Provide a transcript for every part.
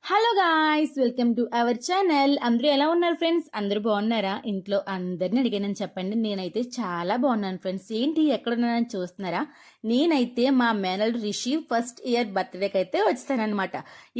Hello guys, welcome to our channel. అందరూ ఎలా ఉన్నారు ఫ్రెండ్స్? అందరూ బాగున్నారా? ఇంట్లో అందరిని అడిగానని చెప్పండి. నేనైతే చాలా బాగున్నాను ఫ్రెండ్స్. ఏంటి ఎక్కడున్నానని చూస్తున్నారా? నేనైతే మా మేనల్ రిషి ఫస్ట్ ఇయర్ బర్త్డేకి అయితే వచ్చానమాట.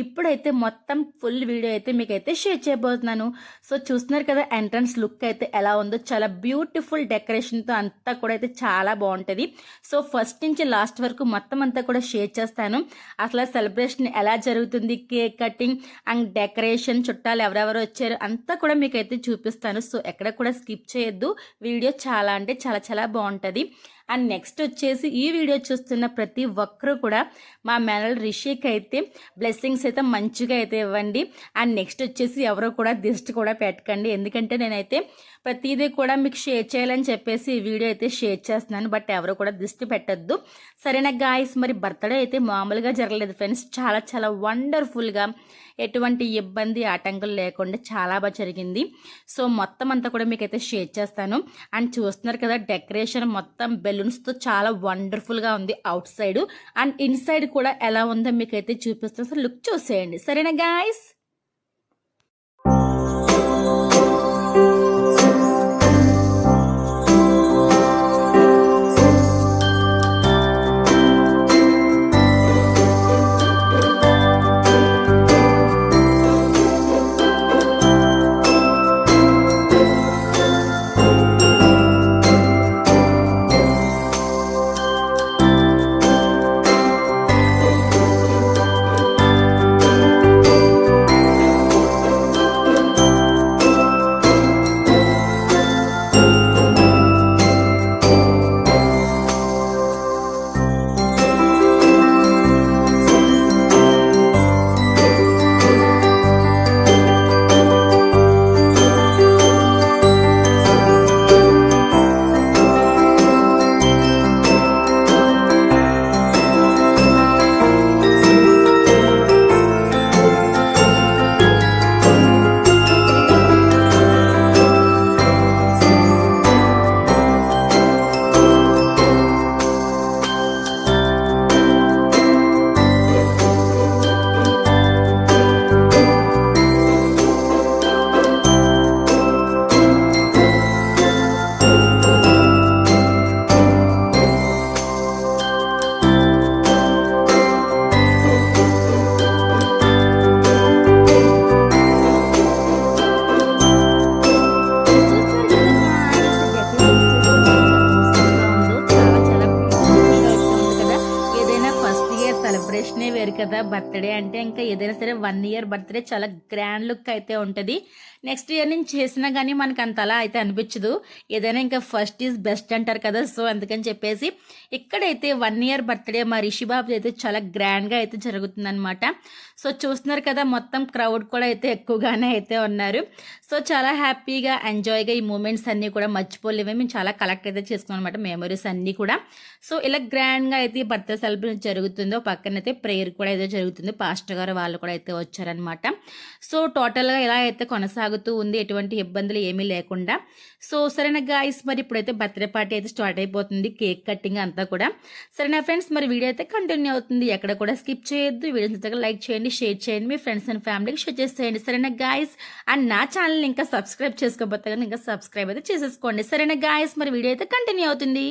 ఇప్పుడైతే మొత్తం ఫుల్ వీడియో అయితే మీకైతే షేర్ చేయబోతున్నాను. సో చూస్తున్నారు కదా, ఎంట్రన్స్ లుక్ అయితే ఎలా ఉందో, చాలా బ్యూటిఫుల్ డెకరేషన్తో అంతా కూడా అయితే చాలా బాగుంటుంది. సో ఫస్ట్ నుంచి లాస్ట్ వరకు మొత్తం అంతా కూడా షేర్ చేస్తాను. అసలు సెలబ్రేషన్ ఎలా జరుగుతుంది, కేక్ కటింగ్ అండ్ డెకరేషన్, చుట్టాలు ఎవరెవరు వచ్చారు అంతా కూడా మీకైతే చూపిస్తాను. సో ఎక్కడ కూడా స్కిప్ చేయొద్దు. వీడియో చాలా అంటే చాలా చాలా బాగుంటుంది. అండ్ నెక్స్ట్ వచ్చేసి ఈ వీడియో చూస్తున్న ప్రతి ఒక్కరూ కూడా మా మేనల్ రిషికి అయితే బ్లెస్సింగ్స్ అయితే మంచిగా అయితే ఇవ్వండి. అండ్ నెక్స్ట్ వచ్చేసి ఎవరో కూడా దిష్టి కూడా పెట్టకండి, ఎందుకంటే నేనైతే ప్రతిదీ కూడా మీకు షేర్ చేయాలని చెప్పేసి ఈ వీడియో అయితే షేర్ చేస్తున్నాను. బట్ ఎవరు కూడా దిష్టి పెట్టద్దు, సరేనా గాయస్? మరి బర్త్డే అయితే మామూలుగా జరగలేదు ఫ్రెండ్స్, చాలా చాలా వండర్ఫుల్గా, ఎటువంటి ఇబ్బంది ఆటంకాలు లేకుండా చాలా బాగా జరిగింది. సో మొత్తం అంతా కూడా మీకైతే షేర్ చేస్తాను. అండ్ చూస్తున్నారు కదా, డెకరేషన్ మొత్తం బెలూన్స్తో చాలా వండర్ఫుల్గా ఉంది అవుట్ సైడ్. అండ్ ఇన్సైడ్ కూడా ఎలా ఉందో మీకైతే చూపిస్తాను. సో లుక్ చూసేయండి, సరేనా గాయస్? సెలబ్రేషనే వేరు కదా బర్త్డే అంటే. ఇంకా ఏదైనా సరే 1 ఇయర్ బర్త్డే చాలా గ్రాండ్ లుక్ అయితే ఉంటుంది. నెక్స్ట్ ఇయర్ నుంచి చేసినా కానీ మనకు అంత అలా అయితే అనిపించదు. ఏదైనా ఇంకా ఫస్ట్ ఈజ్ బెస్ట్ అంటారు కదా. సో అందుకని చెప్పేసి ఇక్కడైతే 1 ఇయర్ బర్త్డే మా రిషి బాబు అయితే చాలా గ్రాండ్గా అయితే జరుగుతుంది అనమాట. సో చూస్తున్నారు కదా, మొత్తం క్రౌడ్ కూడా అయితే ఎక్కువగానే అయితే ఉన్నారు. సో చాలా హ్యాపీగా ఎంజాయ్గా ఈ మూమెంట్స్ అన్నీ కూడా మర్చిపోలేమే. మేము చాలా కలెక్ట్ అయితే చేసుకున్నాం అనమాట, మెమరీస్ అన్నీ కూడా. సో ఇలా గ్రాండ్గా అయితే ఈ బర్త్డే సెలబ్రేషన్ జరుగుతుందో, పక్కన అయితే ప్రేయర్ కూడా అయితే జరుగుతుంది. పాస్టర్ గారు వాళ్ళు కూడా అయితే వచ్చారనమాట. సో టోటల్గా ఇలా అయితే కొనసాగుతూ ఉంది, ఎటువంటి ఇబ్బందులు ఏమీ లేకుండా. సో సరేనా గాయస్, మరి ఇప్పుడైతే బర్త్డే పార్టీ అయితే స్టార్ట్ అయిపోతుంది, కేక్ కటింగ్ అంతా కూడా. సరేనా ఫ్రెండ్స్, మరి వీడియో అయితే కంటిన్యూ అవుతుంది, ఎక్కడ కూడా స్కిప్ చేయొద్దు. వీడియోస్ లైక్ చేయండి, షేర్ చేయండి, మీ ఫ్రెండ్స్ అండ్ ఫ్యామిలీకి షేర్ చేసేయండి, సరేనా గాయస్? అండ్ నా ఛానల్ ఇంకా సబ్స్క్రైబ్ చేసుకోకపోతే కానీ ఇంకా సబ్స్క్రైబ్ అయితే చేసేసుకోండి, సరేనా గాయస్? మరి వీడియో అయితే కంటిన్యూ అవుతుంది.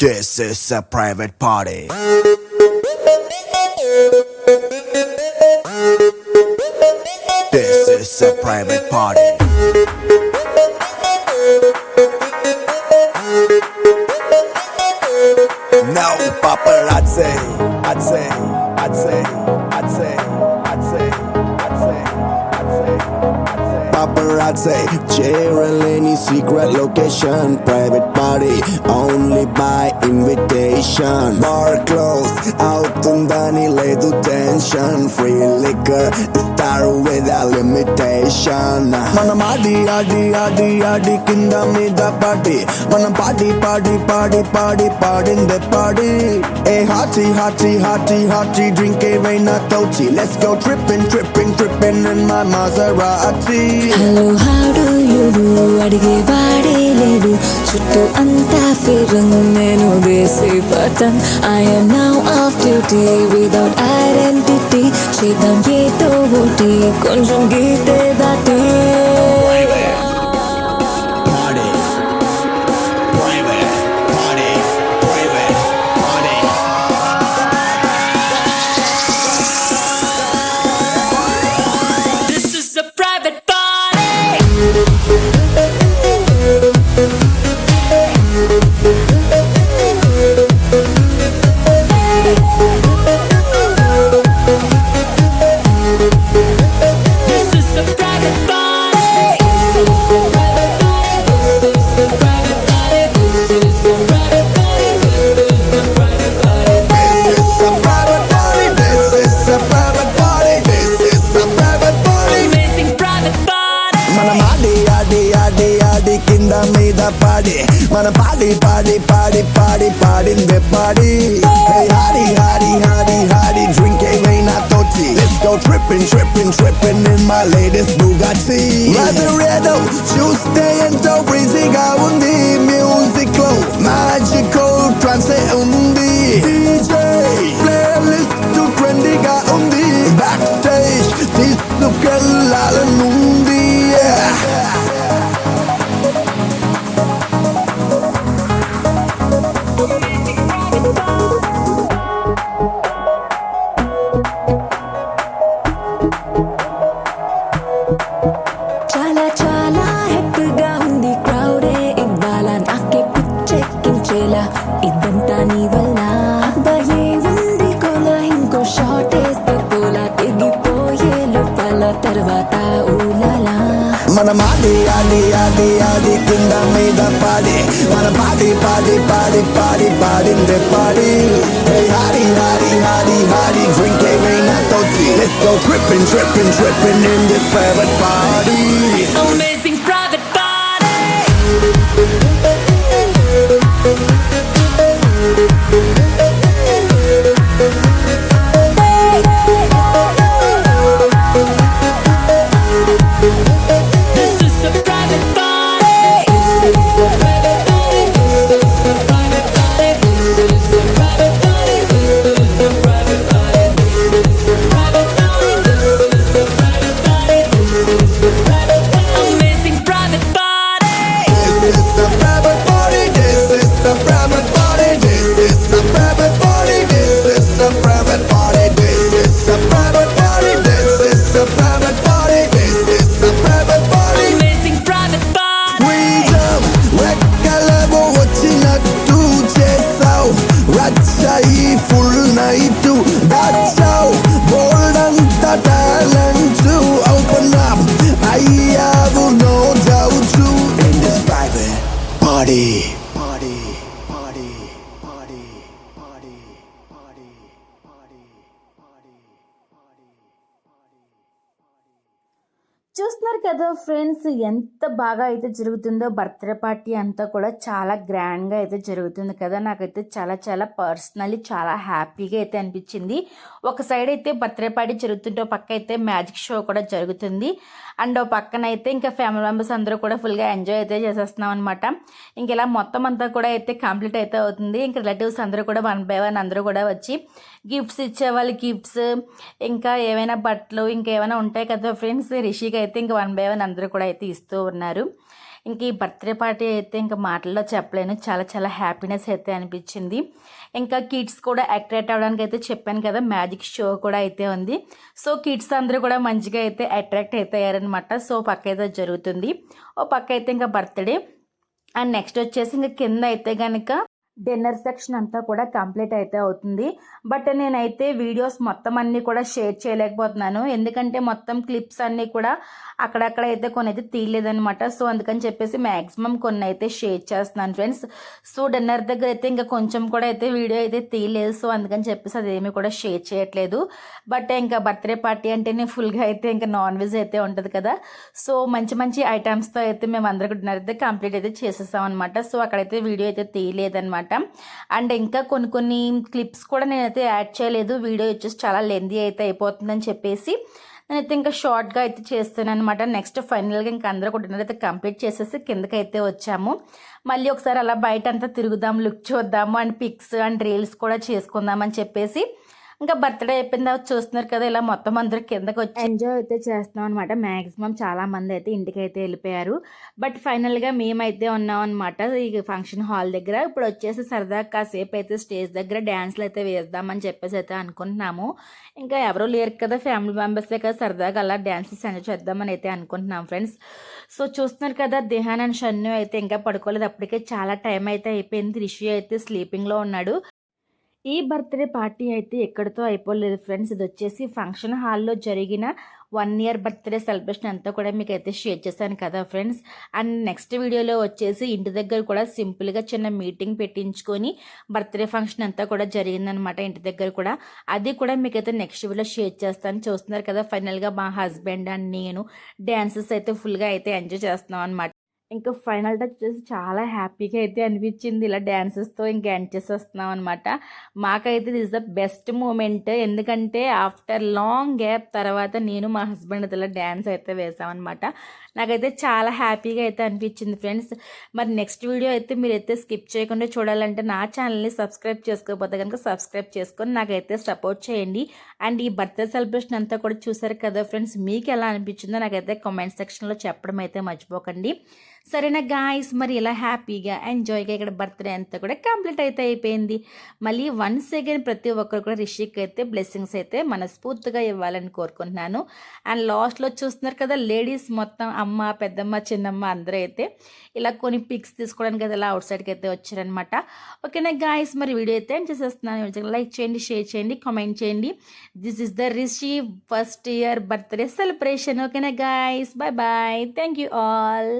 This is a private party. This is a private party. No paparazzi. I'd say, I'd say, I'd say, I'd say, I'd say, I'd say, I'd say. Paparazzi, cheering any secret location. Private party, only by invitation. Bar closed, అవుతుందని లేదు tension. Free liquor, start without limitation. మనం ఆడి ఆడి ఆడి ఆడి కింద మీద పాడి మనం పాడి పాడి పాడి పాడి పాడిందే పాడి ఏ hottie hottie hottie hottie drink ఏవైనా తోచి Let's go tripping tripping tripping in my Maserati. Hello how do you do అడిగే వాడే లేడు చుట్టూ అంతా ఫిరంగ్ నేను దేశీ పటన్ I'm now off duty without identity చేద్దాం ఏదో ఒకటి కొంచెం గీతే దాటి Party, private party, private party. This is a private party. This is a private party. This is a private party. This is a private party. This is a private party. This is a private party. This is a private party. This is a private party. Amazing private party. మనం ఆడి ఆడి ఆడి ఆడి కింద మీద పాడి మన పాడి పాడి పాడి పాడి పాడిందే పాడి Hey హాడి హాడి హాడి హాడి డ్రింక్ ఏమైనా తోచి Let's go tripping tripping tripping in my latest Bugatti. Lazaretto చూస్తే ఎంతో బ్రీజీగా ఉంది మ్యూజిక్ లో మ్యాజికల్ ట్రాన్సే ఉంది DJ ప్లేలిస్ట్ ట్రెండీగా ఉంది బ్యాక్ స్టేజ్ తీసుకెళ్ళాలనుంది చాలా చాలా హ్యాపీగా ఉంది క్రౌడే ఇవాళ నాకే పిచ్చెక్కించేలా ఇదంతా నీ వల్ల అబ్బాయే ఉంది కోలా ఇంకో షాట్ వేస్తే పోలా తెగిపోయే లోపల తర్వాత ఊలాలా మనం ఆడి ఆడి ఆడి ఆడి కింద మీద పాడి మన పాడి పాడి పాడి పాడి పాడిందే పాడి Hey హాడి హాడి హాడి హాడి డ్రింక్ ఏమైనా తోచి Let's go tripping tripping tripping in this private party. Amazing private party. This is a private party. This is a private party. This is a private party. This is a private party. This is a private party. This is a private party. This is a private party. This is a private party. Amazing private party. This is a private party. This is a private party. This is a private party. This is a private party. This is a private party. This is a private party. This is a private party. Amazing private party. Freedom, రెక్కలేమో వచ్చినట్టు చేసావు రచ్చాయి full night దాచావు bold అంత talent open up అయ్యావు no doubt in this private party party party party party party చూస్తున్నారు కదా friends, ఎంత బాగా అయితే జరుగుతుందో బర్త్డే పార్టీ అంతా కూడా చాలా గ్రాండ్గా అయితే జరుగుతుంది కదా. నాకైతే చాలా చాలా పర్సనలీ చాలా హ్యాపీగా అయితే అనిపించింది. ఒక సైడ్ అయితే బర్త్డే పార్టీ జరుగుతుంటే ఒక పక్క అయితే మ్యాజిక్ షో కూడా జరుగుతుంది. అండ్ ఓ పక్కన అయితే ఇంకా ఫ్యామిలీ మెంబర్స్ అందరూ కూడా ఫుల్గా ఎంజాయ్ అయితే చేసేస్తున్నాం అనమాట. ఇంక ఇలా మొత్తం అంతా కూడా అయితే కంప్లీట్ అయితే అవుతుంది. ఇంక రిలేటివ్స్ అందరూ కూడా 1 by 1 అందరూ కూడా వచ్చి గిఫ్ట్స్ ఇచ్చేవాళ్ళు గిఫ్ట్స్, ఇంకా ఏమైనా బట్టలు ఇంకా ఏమైనా ఉంటాయి కదా ఫ్రెండ్స్. రిషికి అయితే ఇంకా 1 by 1 అందరూ కూడా అయితే ఇస్తూ ఉన్నారు. ఇంక ఈ బర్త్డే పార్టీ అయితే ఇంకా మాటల్లో చెప్పలేను, చాలా చాలా హ్యాపీనెస్ అయితే అనిపించింది. ఇంకా కిడ్స్ కూడా అట్రాక్ట్ అవ్వడానికి అయితే చెప్పాను కదా, మ్యాజిక్ షో కూడా అయితే ఉంది. సో కిడ్స్ అందరూ కూడా మంచిగా అయితే అట్రాక్ట్ అయితే అయ్యారనమాట. సో పక్క అయితే జరుగుతుంది, ఓ పక్క అయితే ఇంకా బర్త్డే. అండ్ నెక్స్ట్ వచ్చేసి ఇంకా కింద అయితే కనుక డిన్నర్ సెక్షన్ అంతా కూడా కంప్లీట్ అయితే అవుతుంది. బట్ నేనైతే వీడియోస్ మొత్తం అన్నీ కూడా షేర్ చేయలేకపోతున్నాను, ఎందుకంటే మొత్తం క్లిప్స్ అన్నీ కూడా అక్కడక్కడ అయితే కొన్ని అయితే తీయలేదనమాట. సో అందుకని చెప్పేసి మ్యాక్సిమం కొన్ని అయితే షేర్ చేస్తున్నాను ఫ్రెండ్స్. సో డిన్నర్ దగ్గర అయితే ఇంకా కొంచెం కూడా అయితే వీడియో అయితే తీయలేదు. సో అందుకని చెప్పేసి అదేమీ కూడా షేర్ చేయట్లేదు. బట్ ఇంకా బర్త్డే పార్టీ అంటేనే ఫుల్గా అయితే ఇంకా నాన్ వెజ్ అయితే ఉంటుంది కదా. సో మంచి మంచి ఐటమ్స్తో అయితే మేము అందరికీ డిన్నర్ అయితే కంప్లీట్ అయితే చేసేసాం అనమాట. సో అక్కడైతే వీడియో అయితే తీయలేదనమాట. అండ్ ఇంకా కొన్ని క్లిప్స్ కూడా నేనైతే యాడ్ చేయలేదు, వీడియో వచ్చేసి చాలా లెందీ అయితే అయిపోతుందని చెప్పేసి నేనైతే ఇంకా షార్ట్గా అయితే చేస్తాను అనమాట. నెక్స్ట్ ఫైనల్గా ఇంకా అందరూ కూడా డిన్నర్ అయితే కంప్లీట్ చేసేసి కిందకి అయితే వచ్చాము. మళ్ళీ ఒకసారి అలా బయట అంతా తిరుగుదాం, లుక్ చూద్దాము, అండ్ పిక్స్ అండ్ రీల్స్ కూడా చేసుకుందామని చెప్పేసి ఇంకా బర్త్డే అయిపోయిన తర్వాత చూస్తున్నారు కదా, ఇలా మొత్తం అందరూ కిందకి వచ్చి ఎంజాయ్ అయితే చేస్తున్నాం అనమాట. మ్యాక్సిమం చాలా మంది అయితే ఇంటికి అయితే వెళ్ళిపోయారు. బట్ ఫైనల్గా మేమైతే ఉన్నాం అనమాట ఈ ఫంక్షన్ హాల్ దగ్గర. ఇప్పుడు వచ్చేసి సరదాగా కాసేపు అయితే స్టేజ్ దగ్గర డ్యాన్స్లు అయితే వేద్దామని చెప్పేసి అయితే అనుకుంటున్నాము. ఇంకా ఎవరో లేరు కదా, ఫ్యామిలీ మెంబర్సే కదా, సరదాగా అలా డ్యాన్సెస్ ఎంజాయ్ చేద్దామని అయితే అనుకుంటున్నాం ఫ్రెండ్స్. సో చూస్తున్నారు కదా, దేహాన్ అండ్ షన్ను అయితే ఇంకా పడుకోలేదు, అప్పటికే చాలా టైం అయితే అయిపోయింది. రిషి అయితే స్లీపింగ్లో ఉన్నాడు. ఈ బర్త్డే పార్టీ అయితే ఎక్కడితో అయిపోలేదు ఫ్రెండ్స్, ఇది వచ్చేసి ఫంక్షన్ హాల్లో జరిగిన 1 year బర్త్డే సెలబ్రేషన్ అంతా కూడా మీకు అయితే షేర్ చేశాను కదా ఫ్రెండ్స్. అండ్ నెక్స్ట్ వీడియోలో వచ్చేసి ఇంటి దగ్గర కూడా సింపుల్గా చిన్న మీటింగ్ పెట్టించుకొని బర్త్డే ఫంక్షన్ అంతా కూడా జరిగిందనమాట ఇంటి దగ్గర కూడా. అది కూడా మీకైతే నెక్స్ట్ వీడియోలో షేర్ చేస్తాను. చూస్తున్నారు కదా, ఫైనల్గా మా హస్బెండ్ అండ్ నేను డాన్సెస్ అయితే ఫుల్గా అయితే ఎంజాయ్ చేస్తున్నాం అనమాట. ఇంకా ఫైనల్ టచ్ చేసి చాలా హ్యాపీగా అయితే అనిపించింది, ఇలా డ్యాన్సెస్తో ఇంకా ఎండ్ చేసేస్తున్నాం అనమాట. మాకైతే దిస్ ద బెస్ట్ మూమెంట్, ఎందుకంటే ఆఫ్టర్ లాంగ్ గ్యాప్ తర్వాత నేను మా హస్బెండ్ ఇలా డ్యాన్స్ అయితే వేసామన్నమాట. నాకైతే చాలా హ్యాపీగా అయితే అనిపించింది ఫ్రెండ్స్. మరి నెక్స్ట్ వీడియో అయితే మీరైతే స్కిప్ చేయకుండా చూడాలంటే నా ఛానల్ని సబ్స్క్రైబ్ చేసుకోకపోతే కనుక సబ్స్క్రైబ్ చేసుకొని నాకైతే సపోర్ట్ చేయండి. అండ్ ఈ బర్త్డే సెలబ్రేషన్ అంతా కూడా చూసారు కదా ఫ్రెండ్స్, మీకు ఎలా అనిపించిందో నాకైతే కామెంట్ సెక్షన్లో చెప్పడం అయితే మర్చిపోకండి. సరేనా గాయస్, మరి ఇలా హ్యాపీగా ఎంజాయ్గా ఇక్కడ బర్త్డే అంతా కూడా కంప్లీట్ అయితే అయిపోయింది. మళ్ళీ వన్స్ అగైన్ ప్రతి ఒక్కరు కూడా రిషిక్ అయితే బ్లెస్సింగ్స్ అయితే మనస్ఫూర్తిగా ఇవ్వాలని కోరుకుంటున్నాను. అండ్ లాస్ట్లో చూస్తున్నారు కదా, లేడీస్ మొత్తం అమ్మ, పెద్దమ్మ, చిన్నమ్మ అందరూ అయితే ఇలా కొన్ని పిక్స్ తీసుకోవడానికి అయితే ఇలా అవుట్ సైడ్కి అయితే వచ్చారనమాట. ఓకేనా గాయస్, మరి వీడియో అయితే ఏం చేసేస్తున్నాను, లైక్ చేయండి, షేర్ చేయండి, కామెంట్ చేయండి. This is the Rishi first year birthday celebration. ఓకేనా guys, bye bye, thank you all.